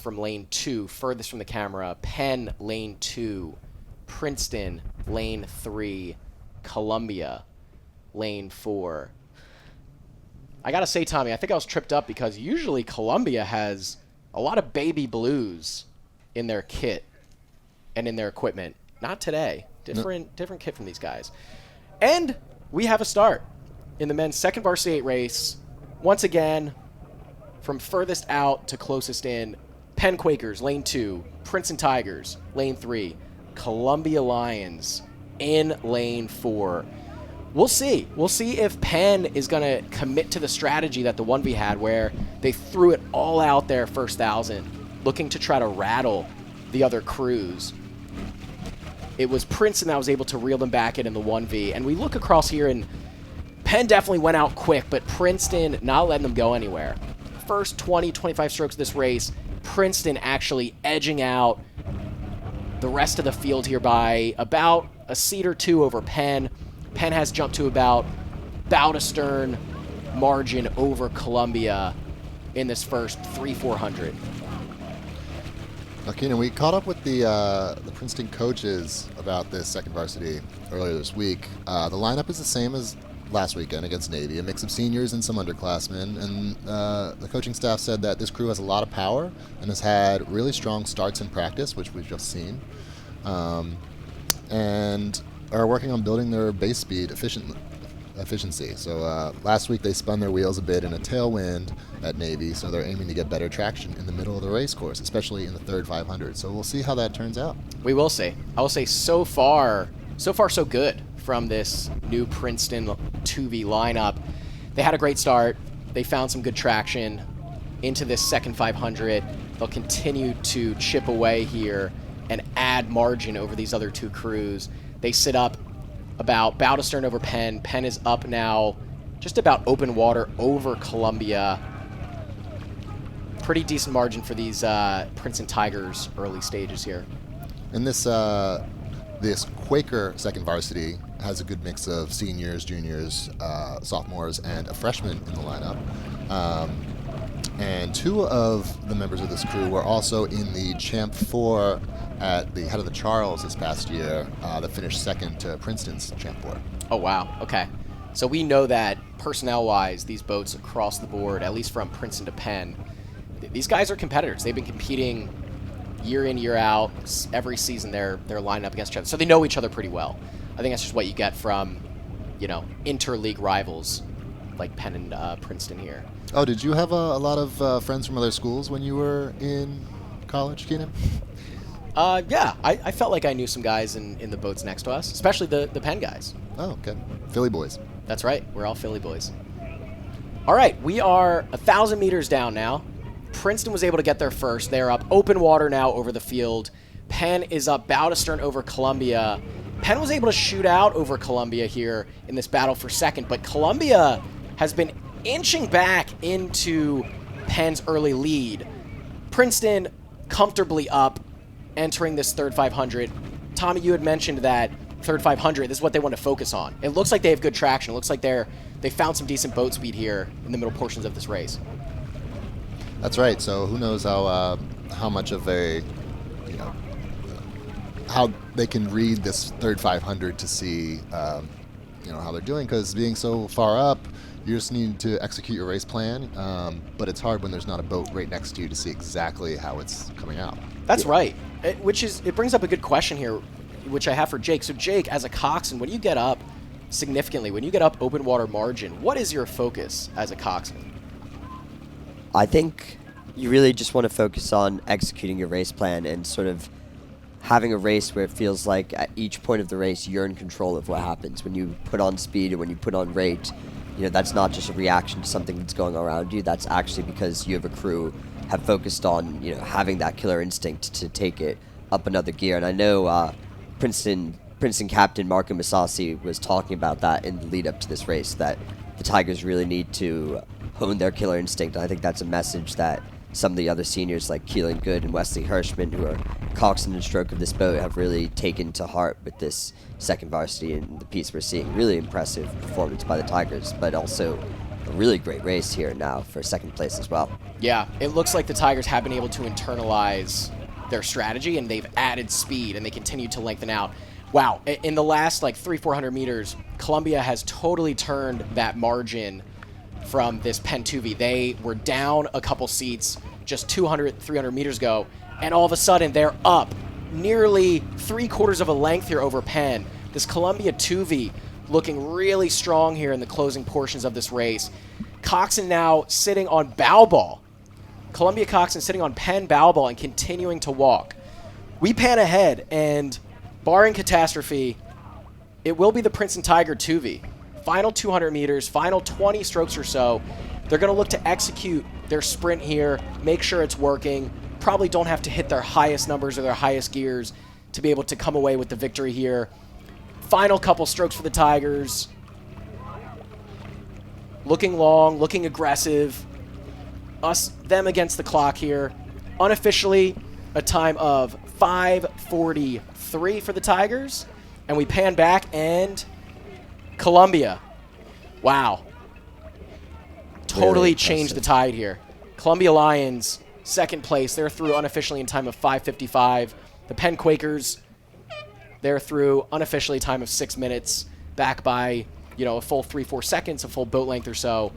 from lane 2, furthest from the camera. Penn, lane 2. Princeton, lane 3. Columbia, lane 4. I gotta say, Tommy, I think I was tripped up because usually Columbia has a lot of baby blues in their kit and in their equipment. Not today. Different kit from these guys. And we have a start in the men's second Varsity 8 race. Once again, from furthest out to closest in, Penn Quakers, lane 2. Princeton Tigers, lane 3. Columbia Lions in lane 4. We'll see. We'll see if Penn is going to commit to the strategy that the 1V had where they threw it all out there first 1,000, looking to try to rattle the other crews. It was Princeton that was able to reel them back in the 1V. And we look across here, and Penn definitely went out quick, but Princeton not letting them go anywhere. First 20, 25 strokes of this race, Princeton actually edging out the rest of the field here by about a seat or two over Penn. Penn has jumped to about bow to stern margin over Columbia in this first 3-400. Now, Keenan, we caught up with the Princeton coaches about this second varsity earlier this week. The lineup is the same as last weekend against Navy, a mix of seniors and some underclassmen. And the coaching staff said that this crew has a lot of power and has had really strong starts in practice, which we've just seen, and are working on building their base speed efficiency. So last week they spun their wheels a bit in a tailwind at Navy, so they're aiming to get better traction in the middle of the race course, especially in the third 500. So we'll see how that turns out. We will see. I will say so far so good from this new Princeton 2V lineup. They had a great start. They found some good traction into this second 500. They'll continue to chip away here and add margin over these other two crews. They sit up about bow to stern over Penn. Penn is up now just about open water over Columbia. Pretty decent margin for these Princeton Tigers early stages here. And this Quaker second varsity has a good mix of seniors, juniors, sophomores, and a freshman in the lineup. And two of the members of this crew were also in the Champ 4 at the head of the Charles this past year that finished second to Princeton's Champ 4. Oh, wow. Okay. So we know that personnel-wise, these boats across the board, at least from Princeton to Penn, these guys are competitors. They've been competing year in, year out. Every season they're lining up against each other. So they know each other pretty well. I think that's just what you get from, inter-league rivals like Penn and Princeton here. Oh, did you have a lot of friends from other schools when you were in college, Keenan? Yeah, I felt like I knew some guys in the boats next to us, especially the Penn guys. Oh, okay. Philly boys. That's right. We're all Philly boys. All right, we are 1,000 meters down now. Princeton was able to get there first. They're up open water now over the field. Penn is up bow to stern over Columbia. Penn was able to shoot out over Columbia here in this battle for second, but Columbia has been inching back into Penn's early lead. Princeton comfortably up entering this third 500. Tommy, you had mentioned that third 500, this is what they want to focus on. It looks like they have good traction. It looks like they found some decent boat speed here in the middle portions of this race. That's right. So who knows how much of a, how they can read this third 500 to see, how they're doing, because being so far up, you just need to execute your race plan, but it's hard when there's not a boat right next to you to see exactly how it's coming out. That's right. It brings up a good question here, which I have for Jake. So Jake, as a coxswain, when you get up significantly, when you get up open water margin, what is your focus as a coxswain? I think you really just want to focus on executing your race plan and sort of having a race where it feels like at each point of the race you're in control of what happens. When you put on speed and when you put on rate, that's not just a reaction to something that's going around you. That's actually because you have a crew have focused on, having that killer instinct to take it up another gear. And I know Princeton captain Marco Masasi was talking about that in the lead up to this race, that the Tigers really need to hone their killer instinct. And I think that's a message that some of the other seniors like Keelan Good and Wesley Hirschman, who are coxswain and stroke of this boat, have really taken to heart with this second varsity and the piece we're seeing. Really impressive performance by the Tigers, but also a really great race here now for second place as well. Yeah, it looks like the Tigers have been able to internalize their strategy, and they've added speed, and they continue to lengthen out. Wow, in the last like 300-400 meters, Columbia has totally turned that margin from this Penn 2V. They were down a couple seats just 200-300 meters ago, and all of a sudden they're up nearly 3/4 of a length here over Penn. This Columbia 2V looking really strong here in the closing portions of this race. Coxon now sitting on bow ball. Columbia Coxon sitting on Penn bow ball and continuing to walk. We pan ahead, and barring catastrophe, it will be the Princeton Tiger 2V. Final 200 meters, final 20 strokes or so. They're going to look to execute their sprint here, make sure it's working. Probably don't have to hit their highest numbers or their highest gears to be able to come away with the victory here. Final couple strokes for the Tigers. Looking long, looking aggressive. Them against the clock here. Unofficially, a time of 5:43 for the Tigers. And we pan back, and Columbia. Wow. Totally changed the tide here. Columbia Lions, second place. They're through unofficially in time of 5:55. The Penn Quakers, they're through unofficially time of 6 minutes, back by, a full 3-4 seconds, a full boat length or so.